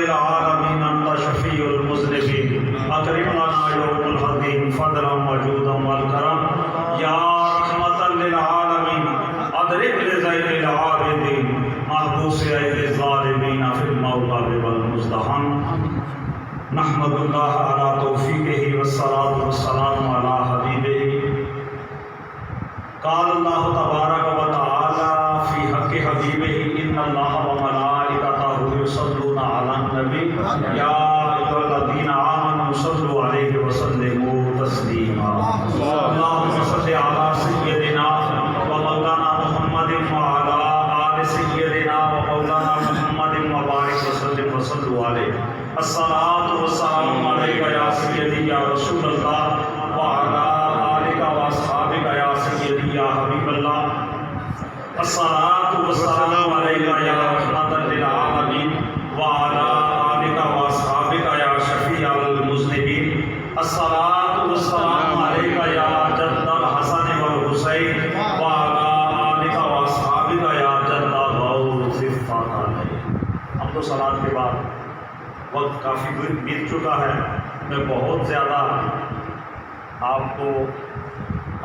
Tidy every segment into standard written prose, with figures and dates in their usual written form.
للعالمین انت شفیع المذنبین اکرم لنا یوم الحدین فضلا وجودا والکرم یا رحمتا للعالمین ادرک لذیل العابدین محبوس ایدی الظالمین فی المغرب والمزدحم نحمد اللہ علی توفیقہ والصلاة والسلام علی حبیبہ قال اللہ تبارک و تعالی فی حق حبیبہ ان اللہ و ملائکتہ یصلون علی النبی یا ایھا الذین آمنوا صلوا علیہ وسلموا تسلیما اللہم صل علی سیدنا و مولانا محمد وعلی آل سیدنا و مولانا محمد وبارک وسلم وصلوا علیہ الصلاۃ والسلام علیک یا سیدی یا رسول اللہ وعلی آلک و اصحابک یا سیدی یا حبیب اللہ الصلاۃ والسلام علیک یا رحمۃ للعالمین وعلی آلک و اصحابک یا شفیع المذنبین الصلاۃ والسلام علیک یا جد الحسن والحسین وعلی آلک و اصحابک یا جد غوث الثقلین۔ اب تو صلاۃ کے بعد وقت کافی بیت چکا ہے، میں بہت زیادہ آپ کو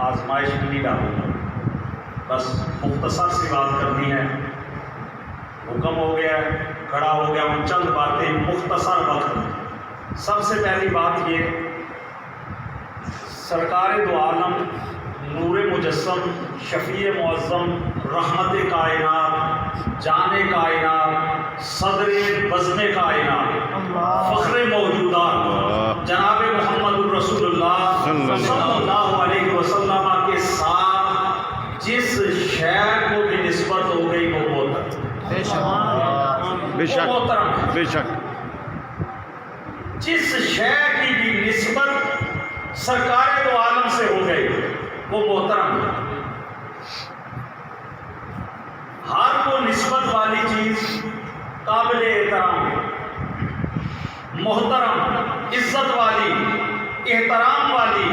آزمائش نہیں ڈالوں گا، بس مختصر سی بات کرنی ہے۔ حکم ہو گیا ہے، کھڑا ہو گیا ہوں، چند باتیں مختصر وقت میں۔ سب سے پہلی بات یہ، سرکار دو عالم نور مجسم شفیع معظم رحمت کائنات جان کائنات صدر بزم کائنات فخر موجودات جناب محمد الرسول اللہ صلی اللہ علیہ وسلم کے ساتھ جس شے کو بھی نسبت ہو گئی وہ محترم، بے شک جس شے کی بھی نسبت سرکار دو عالم سے ہو گئی وہ محترم ہے۔ ہر وہ نسبت والی چیز قابل احترام ہے، محترم، عزت والی، احترام والی،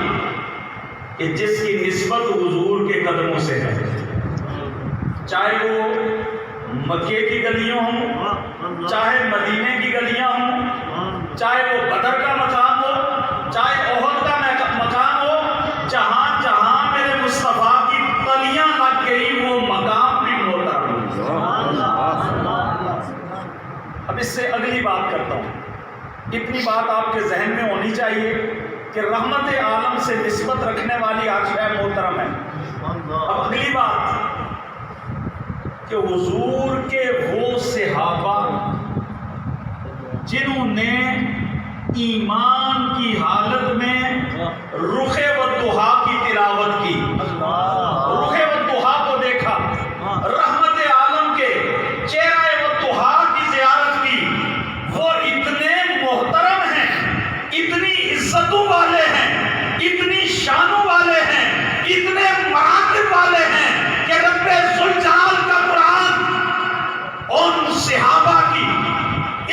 کہ جس کی نسبت حضور کے قدموں سے ہے، چاہے وہ مکے کی گلیاں ہوں، چاہے مدینے کی گلیاں ہوں، چاہے وہ بدر کا مقام ہو، چاہے احد کا مقام ہو، جہاں جہاں میرے مصطفیٰ کی تلیاں لگ گئی وہ مقام بھی محترم ہے۔ اب اس سے اگلی بات کرتا ہوں، اتنی بات آپ کے ذہن میں ہونی چاہیے کہ رحمت عالم سے نسبت رکھنے والی ہر شے محترم ہے۔ اب اگلی بات کہ حضور کے وہ صحابہ جنہوں نے ایمان کی حالت میں رخ والضحیٰ کی تلاوت کی، رخ والضحیٰ کو دیکھا، رحمت عالم کے چہرہ والضحیٰ کی زیارت کی، وہ اتنے محترم ہیں، اتنی عزتوں والے ہیں، اتنی شانوں والے ہیں، اتنے مراتب والے ہیں کہ رب ذوالجلال کا قرآن ان صحابہ کی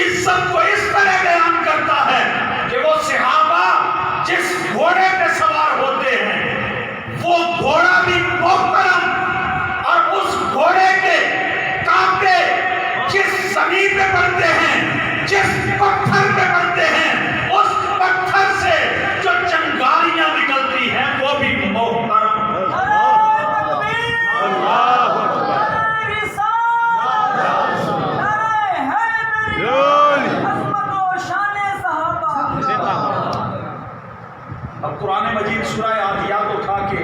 عزت کو اس طرح بیان کرتا ہے کہ وہ صحابہ جس گھوڑے پہ سوار ہوتے ہیں وہ گھوڑا بھی محترم، اور اس گھوڑے کے کانٹے جس زمین پہ پڑتے ہیں، جس پتھر پہ پڑتے ہیں، اس پتھر سے جو چنگاریاں نکلتی ہیں وہ بھی محترم۔ اب قرآن مجید سورہ عادیات اٹھا کے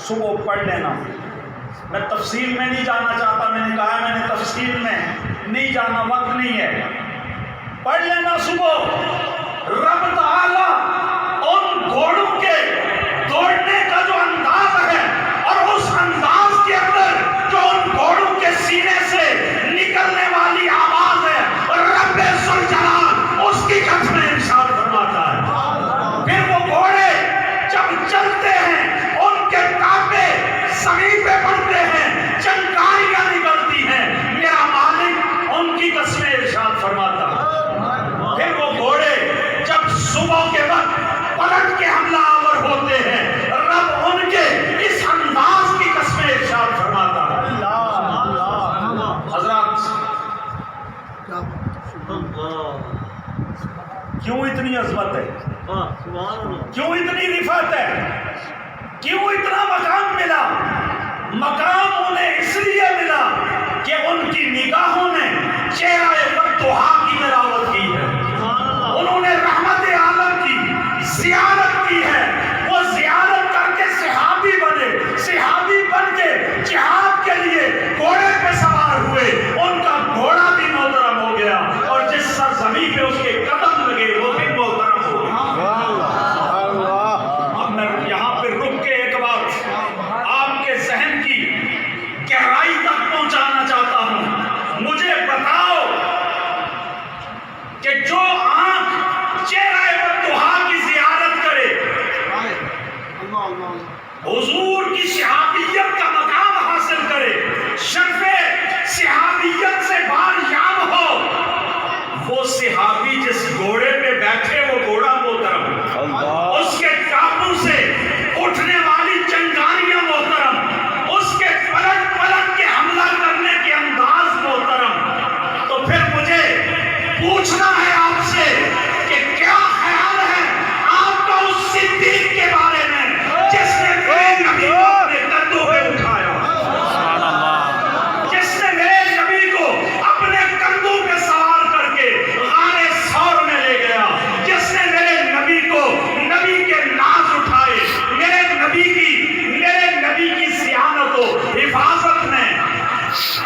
صبح پڑھ لینا، میں تفصیل میں نہیں جانا چاہتا، میں نے کہا میں نے تفصیل میں نہیں جانا، وقت نہیں ہے، پڑھ لینا صبح۔ رب تعالی ان گھوڑوں کے دوڑنے کا جو انداز ہے اور اس انداز کے اندر جو ان گھوڑوں کے سینے سے نکلنے والی آواز ہے، رب ذوالجلال اس کی قسم ارشاد فرماتا ہے۔ پھر وہ گھوڑے جب چلتے ہیں ان کے کانٹے زمین پہ پڑتے ہیں، چنگاریاں نکلتی ہیں، میرا مالک ان کی قسم ارشاد فرماتا ہے۔ پھر وہ گھوڑے جب صبح کے وقت کیوں اتنی عظمت ہے؟ کیوں اتنی رفعت ہے؟ کیوں اتنا مقام ملا؟ مقام انہیں اس لیے ملا کہ ان کی نگاہوں نے چہرہ والضحیٰ کی تلاوت کی ہے، انہوں نے رحمت عالم کی زیارت کی ہے، وہ زیارت کر کے صحابی بنے، صحابی بن کے جہاد کے لیے گھوڑے پہ سوار ہوئے، ان کا گھوڑا بھی محترم ہو گیا، اور جس سرزمین پہ اس کے قدم لگے وہ بھی محترم ہو گیا۔ اب میں یہاں پہ رک کے ایک بات آپ کے ذہن کی گہرائی تک پہنچانا چاہتا ہوں۔ مجھے بتاؤ کہ جو آنکھ چہرہ والضحیٰ کی زیارت کرے، حضور کی صحابیت کا مقام حاصل کرے، شرف صحابیت سے باریاب ہو، وہ صحابی جس گھوڑے پہ بیٹھے وہ گھوڑا محترم، اس کے قابو سے اٹھنے والی چنگاریاں محترم، اس کے پلٹ پلٹ کے حملہ کرنے کے انداز محترم۔ تو پھر مجھے پوچھنا ہے آپ سے کہ کیا خیال ہے آپ کا اس صدیق کے بارے میں جس نے میرے نبی کو اپنے کندھوں پہ اٹھایا، جس نے میرے نبی کو اپنے کندھوں پہ سوار کر کے غار ثور میں لے گیا، جس نے میرے نبی کو نبی کے ناز اٹھائے، میرے نبی کی صیانت و حفاظت میں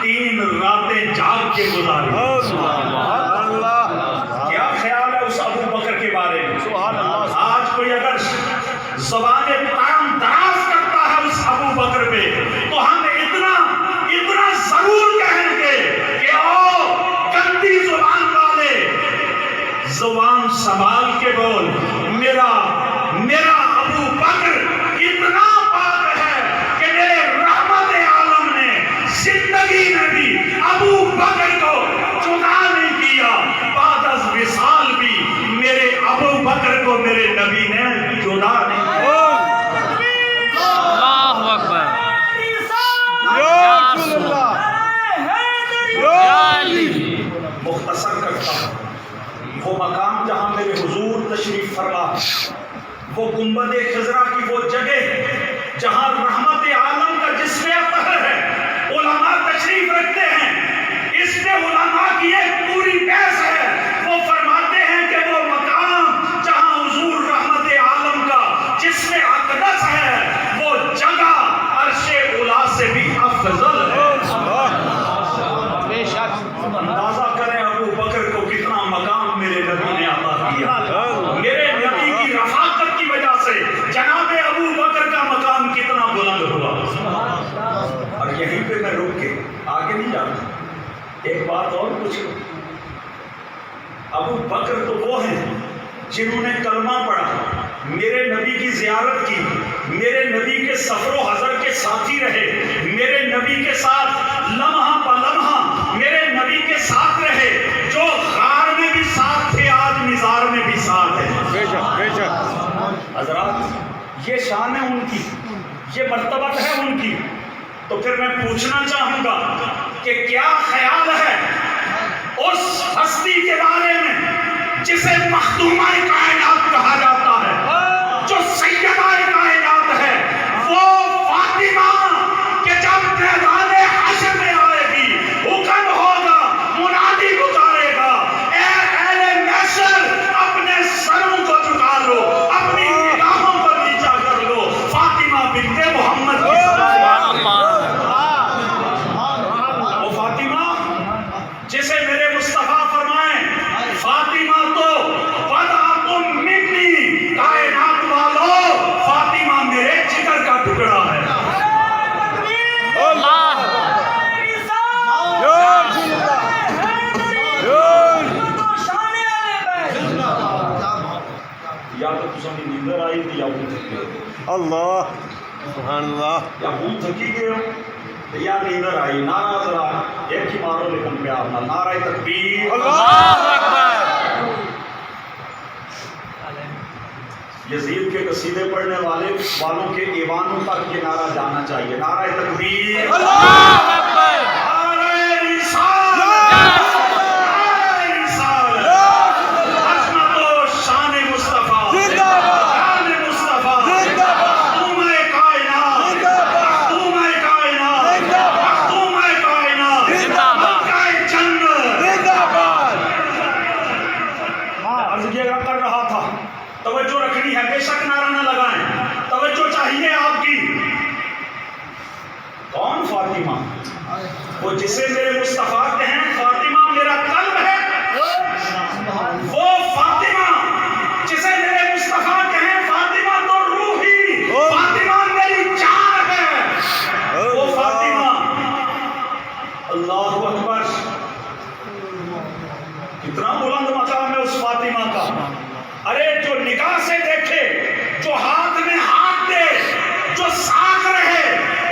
3 راتیں جاگ کے گزاری۔ کیا خیال ہے اس ابو بکر کے بارے میں؟ آج کوئی اگر زبان تام دراز کرتا ہے اس ابو بکر پہ تو ہم اتنا ضرور کہیں گے کہ او گندی زبان والے، زبان سنبھال کے بول، میرا ابو بکر اتنا پاک ہے کہ میرے رحمت عالم نے زندگی میں بھی ابو بکر کو جدا نہیں کیا، بعد از وصال بھی میرے ابو بکر کو میرے نبی نے جدا نہیں کیا۔ اللہ اکبر۔ مختصر کرتا ہوں، وہ مقام جہاں میرے حضور تشریف فرما، وہ گنبد خضرا کی وہ جگہ جہاں رحمت عالم کا جسم اطہر ہے، علماء تشریف رکھتے ہیں، اس پہ علماء کی ایک پوری بحث ہے۔ وہ فرماتے ہیں کہ وہ مقام جہاں حضور رحمت عالم کا جسم اقدس ہے، وہ جگہ عرش اولا سے بھی افضل ہے۔ اندازہ کریں ابو بکر کو کتنا مقام میرے نبی نے عطا کیا، میرے نبی کی رفاقت کی وجہ سے جناب ابو بکر کا مقام کتنا بلند ہوا۔ اور یہیں پہ میں رک کے آگے نہیں جاتا، ایک بات اور پوچھو، ابو بکر تو وہ ہیں جنہوں نے کلمہ پڑھا، میرے نبی کی زیارت کی، میرے نبی کے سفر و حضر کے ساتھی رہے، میرے نبی کے ساتھ لمحہ پہ لمحہ میرے نبی کے ساتھ رہے، جو غار میں بھی ساتھ تھے آج مزار میں بھی ساتھ ہیں۔ بے شک حضرات یہ شان ہے ان کی، یہ مرتبت ہے ان کی۔ تو پھر میں پوچھنا چاہوں گا کہ کیا خیال ہے اس ہستی کے بارے میں جسے مخدومہ کائنات کہا جاتا ہے، جو سیدہ کائنات ہے، وہ فاطمہ کہ جب میدان حشر میں آئے گی، حکم ہوگا، منادی گزارے گا، اے اہل محشر اپنے سروں کو جھکا لو، اپنی نگاہوں کو نیچا کر لو، فاطمہ بنت محمد کی وہ فاطمہ جسے میرے مصطفیٰ فرمائیں فاطمہ تو بدعۃ منی، کائنات والو فاطمہ میرے جگر کا ٹکڑا ہے۔ یا تو تساں نیندر آئی تھی یا بھول تھکی گئے، اللہ سبحان اللہ، یا بھول تھکی گئے ہو یا نیندر آئی۔ نعرہ ذرا ایک ہی مارو لیکن پیار نہ، نعرہ تکبیر، اللہ اکبر۔ یزید کے قصیدے پڑھنے والوں کے ایوانوں تک یہ نعرہ جانا چاہیے، نعرہ تکبیر، اللہ اکبر۔ نعرہ رسالت، نعرہ رسالت۔ جسے میرے مصطفیٰ کہیں فاطمہ میرا قلب ہے، وہ فاطمہ جسے میرے مصطفیٰ کہیں فاطمہ تو روحی، فاطمہ میری جان ہے، وہ فاطمہ۔ اللہ اکبر، کتنا بلند مقام ہے اس فاطمہ کا۔ ارے جو نگاہ سے دیکھے، جو ہاتھ میں ہاتھ دے، جو ساتھ رہے،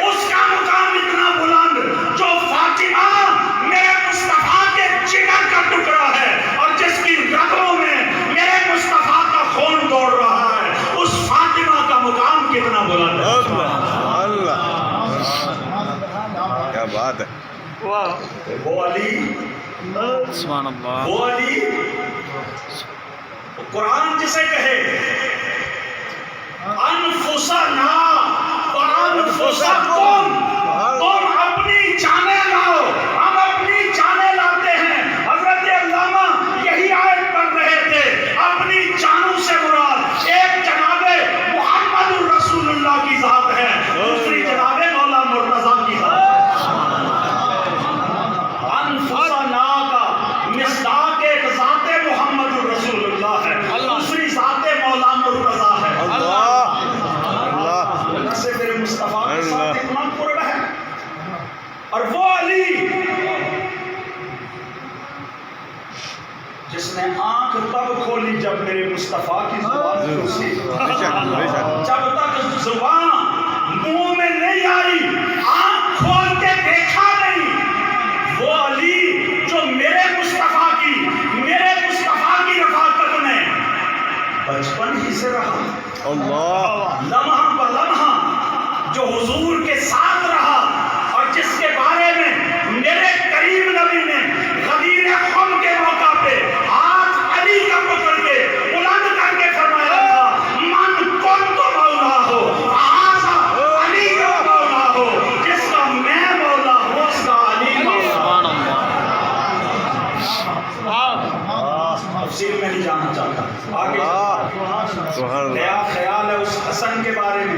اس کا مقام اتنا بلند۔ جو فاطمہ میرے مصطفیٰ کے جگر کا ٹکڑا ہے اور جس کی رگوں میں میرے مصطفیٰ کا خون دوڑ رہا ہے، اس فاطمہ کا مقام کتنا بلند ہے۔ اللہ کیا بات ہے۔ وہ علی، سبحان اللہ، وہ علی، قرآن جسے کہے انفسنا وانفسکم، تم اپنی جانیں لاؤ، ہم اپنی جانیں لاتے ہیں۔ حضرت علامہ یہی آیت پڑھ رہے تھے۔ اپنی جانوں سے مراد ایک جناب محمد الرسول اللہ کی ذات ہے، دوسری جناب مولا مرتضیٰ کی ذات ہے۔ انفسنا کا مصداق ایک ذات محمد الرسول اللہ ہے، دوسری ذات مولا مرتضیٰ ہے۔ اللہ سے میرے مصطفیٰ کے ساتھ اتنا قرب ہے۔ اور وہ علی جس نے آنکھ تب کھولی جب میرے مصطفیٰ کی زبان کھلی، جب تک زبان منہ میں نہیں آئی آنکھ کھول کے دیکھا نہیں۔ وہ علی جو میرے مصطفیٰ کی رفاقت میں بچپن ہی سے رہا، لمحہ بلمحہ جو حضور کے ساتھ رہا، اور جس کے بارے میں میرے قریب نبی نے غدیر خم کے موقع پہ ہاتھ علی کا پکڑ کے بلند کر کے فرمایا تھا، من کون تو مولا ہو، آسا علی کا مولا ہو، جس کا میں مولا ہوں اس کا علی مولا۔ تفصیل میں نہیں جانا چاہتا، آگے کیا خیال ہے اس حسن کے بارے میں،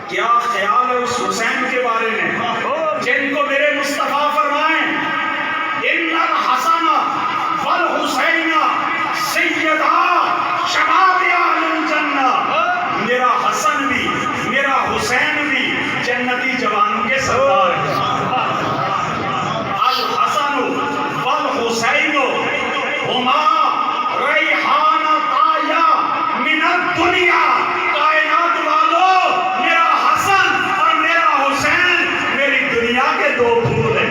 کیا خیال ہے اس حسین کے بارے میں، جن کو میرے مصطفیٰ فرمائیں ان الحسن والحسین سیدا شباب اہل الجنہ، میرا حسن بھی میرا حسین بھی جنتی جوانوں کے سردار ہیں۔ الحسن والحسین ہما ریحانتایا من الدنیا، کائنات والو میرا حسن اور میرا حسین میری دنیا کے دو پھول ہیں۔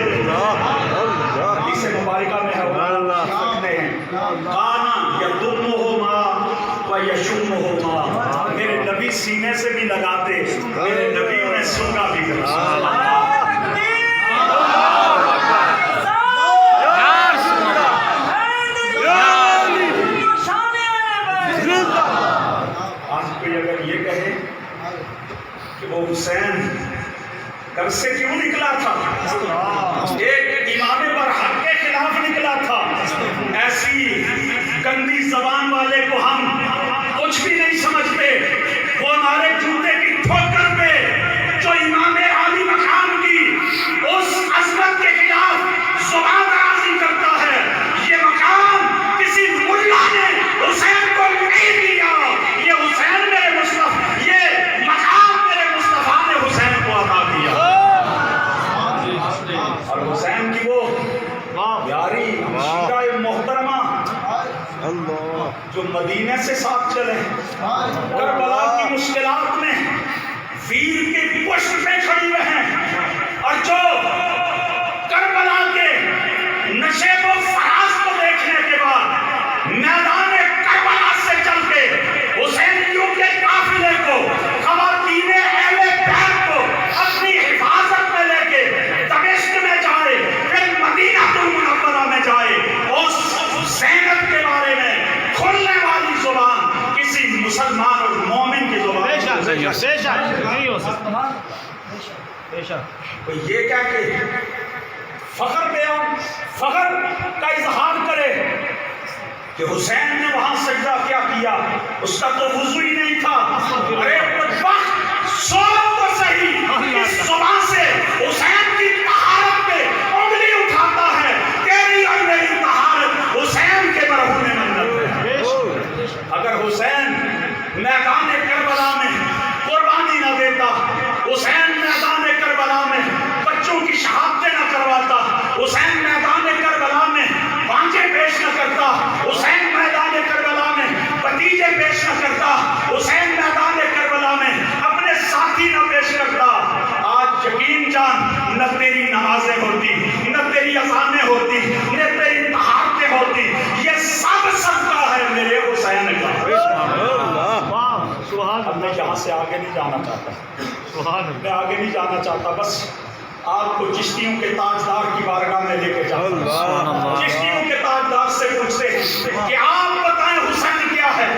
حدیث مبارکہ میں ہے کانا یضمہما و یشمہما، میرے نبی سینے سے بھی لگاتے، میرے نبی انہیں سنگا بھی کرتے۔ حسین گھر سے کیوں نکلا تھا؟ ایک امام برحق کے خلاف نکلا تھا۔ ایسی گندی زبان والے کو ہم کچھ بھی نہیں سمجھتے، وہ ہمارے جوتے کی ٹھوکر پہ جو امام عالی مقام کی اس عظمت کے خلاف زبان درازی کرتا ہے، یہ مقام کسی ملا نے حسین کو نہیں دیا، یہ حسین میرے مصطفیٰ، یہ مقام میرے مصطفیٰ نے حسین کو عطا کیا۔ اور حسین کی وہ پیاری شیرہ محترمہ جو مدینے سے ساتھ چلے، کربلا کی مشکلات میں ویر کے پشت پہ کھڑی رہیں، اور جو کربلا کے نشیب و فراز کو دیکھنے کے بعد میدان کربلا سے چل کے حسینیوں کے قافلے کو، خواتین اہل بیت کو اپنی حفاظت میں لے کے دمشق میں جائے، پھر مدینہ المنورہ میں جائے، اس زینب کے بارے میں کھلنے والی زبان کسی مسلمان اور مومن کی زبان نہیں ہو سکتا۔ تو یہ کیا کہ فخر کا اظہار کرے کہ حسین نے وہاں سجدہ کیا کیا، اس کا تو وضو ہی نہیں تھا۔ ارے وقت سوچ تو صحیح، اس زبان سے حسین کی طہارت پہ سے آگے نہیں جانا چاہتا، سبحان اللہ میں آگے نہیں جانا چاہتا، بس آپ کو چشتیوں کے تاجدار کی بارگاہ میں لے کے جاتا ہوں۔ سبحان اللہ چشتیوں کے تاجدار سے پوچھتے ہیں کہ آپ بتائیں حسین کیا ہے،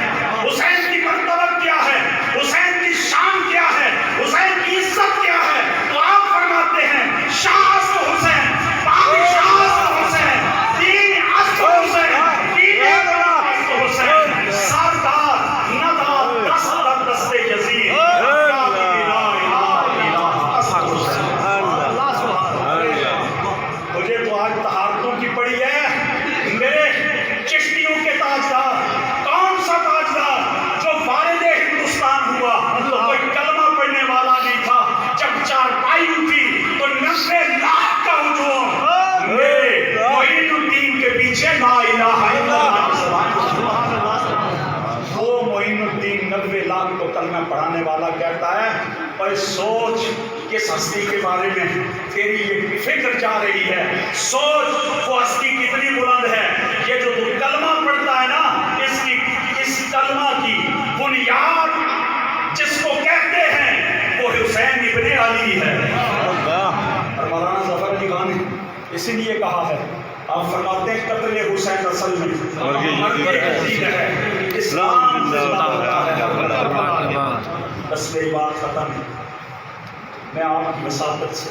حسین کی مرتبہ کیا ہے، حسین کی شان کیا ہے، حسین کی عزت کیا ہے، تو آپ فرماتے ہیں شاہ تو حسین، بادشاہ تو حسین، دین اصل حسین، دین اصل تو حسین، سردار ندار دست دست یزید، لا الہ الا اللہ اصل حسین۔ مجھے تو آج طہارتوں کی پڑی ہے، میرے چشتیوں کے تاجدار، کون سا تاجدار جو والد ہندوستان ہوا تو کوئی کلمہ پڑھنے والا نہیں تھا، جب چارپائی اٹھی تو 90 لاکھ کا ہجوم میرے معین الدین کے پیچھے لا الہ الا اللہ۔ وہ معین الدین 90 لاکھ کو کلمہ پڑھانے والا کہتا ہے اور سوچ کس ہستی کے بارے میں تیری یہ فکر جا رہی ہے، سوچ وہ ہستی کتنی بلند ہے، یہ جو تو کلمہ پڑھتا ہے نا، اس کلمہ کی بنیاد جس کو کہتے ہیں وہ حسین ابن علی ہے۔ اور مولانا ظفر علی خان نے اسی لیے کہا ہے، آپ فرماتے ہیں قتل حسین اصل میں مرکز ہے، اسلام زندہ ہوتا ہے۔ بس میری بات ختم ہے، میں آپ کی وساطت سے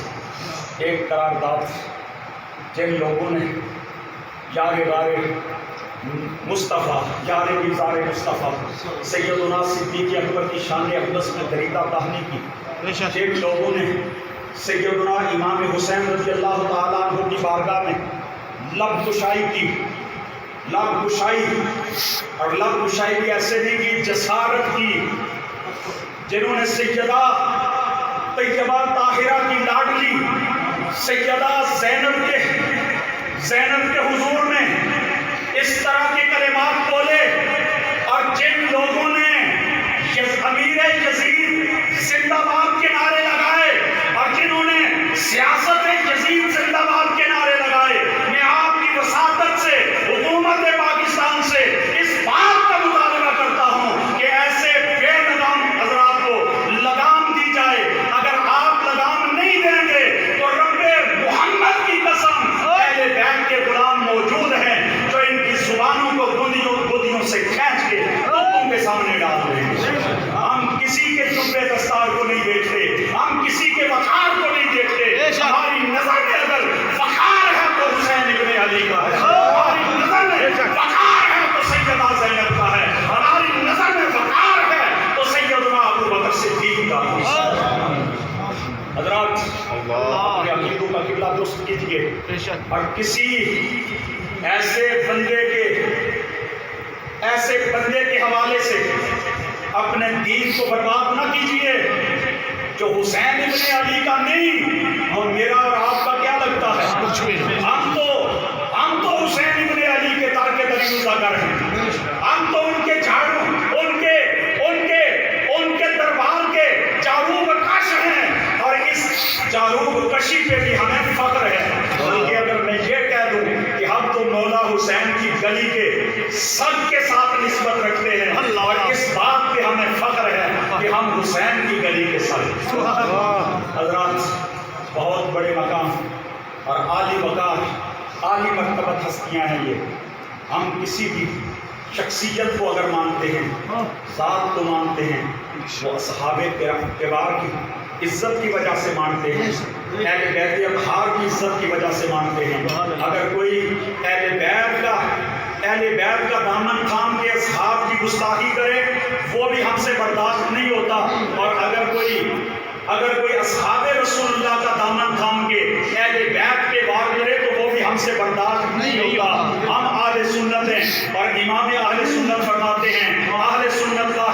ایک قرارداد، جن لوگوں نے یار غار مصطفیٰ، یار بیزار مصطفیٰ سیدنا صدیق اکبر کی شان اقدس میں دریدہ دہنی کی، جن لوگوں نے سیدنا امام حسین رضی اللہ تعالیٰ عنہ کی بارگاہ میں لب کشائی کی، لب کشائی، اور لب کشائی بھی ایسے نہیں کی، جسارت کی، جنہوں نے سیدہ طیبہ طاہرہ کی لاڈلی سیدہ زینب کے حضور میں اس طرح کے کلمات بولے، اور جن لوگوں نے امیر یزید زندہ باد کے نعرے لگائے، اور جنہوں نے سیاست یزید زندہ باد کے نعرے لگائے، میں آپ کی وساطت سے حکومت پاکستان سے اس بات کا مطالبہ کرتا ہوں کہ ایسے بے لگام حضرات کو لگام دی جائے۔ اگر آپ لگام نہیں دیں گے تو رب محمد کی قسم اہل بیت کے غلام موجود ہیں جو ان کی زبانوں کو گودیوں سے کھینچ کے لوگوں کے سامنے ڈال دیں گے۔ ہم کسی کے جبے دستار کو نہیں دیکھتے، ہم کسی کے وقار کو نہیں دیکھتے، ہماری نظر میں اگر وقار ہے تو حسین ابن علی کا ہے، ہماری نظر میں وقار ہے تو سیدہ زینب کا ہے، ہماری نظر میں وقار ہے تو سیدنا ابو بکر صدیق کا ہے۔ حضرات اپنے عقیدوں کا قبلہ درست کیجیے، اور کسی ایسے بندے کے حوالے سے اپنے دین کو برباد نہ کیجیے جو حسین ابن علی کا نہیں۔ اور میرا اور آپ کا کیا لگتا ہے؟ ہم تو حسین ابن علی کے تارک دریوزہ گر ہیں، ہم تو ان کے جھاڑو، ان کے دربار کے جاروب کش ہیں، اور اس جاروب کشی پہ بھی ہمیں فخر ہے۔ بلکہ اگر میں یہ کہہ دوں کہ ہم تو مولا حسین کی گلی کے سب کے ساتھ نسبت رکھتے ہیں، اور اس بات پہ ہمیں فخر ہے کہ ہم حسین کی گلی کے ساتھ۔ حضرات بہت بڑے مقام اور عالی وقار، عالی مرتبت ہستیاں ہیں یہ۔ ہم کسی بھی شخصیت کو اگر مانتے ہیں، ذات کو مانتے ہیں، وہ اصحاب کبار کی عزت کی وجہ سے مانتے ہیں، اہل بیت اطہار کی عزت کی وجہ سے مانتے ہیں۔ اگر کوئی اہل بیت کا دامن تھام کے اصحاب کی گستاخی کرے وہ بھی ہم سے برداشت نہیں ہوتا، اور اگر کوئی اصحاب رسول اللہ کا دامن تھام کے اہل بیت کے وار کرے تو وہ بھی ہم سے برداشت نہیں ہوتا۔ ہم اہل سنت ہیں، اور امام اہل سنت فرماتے ہیں اہل سنت کا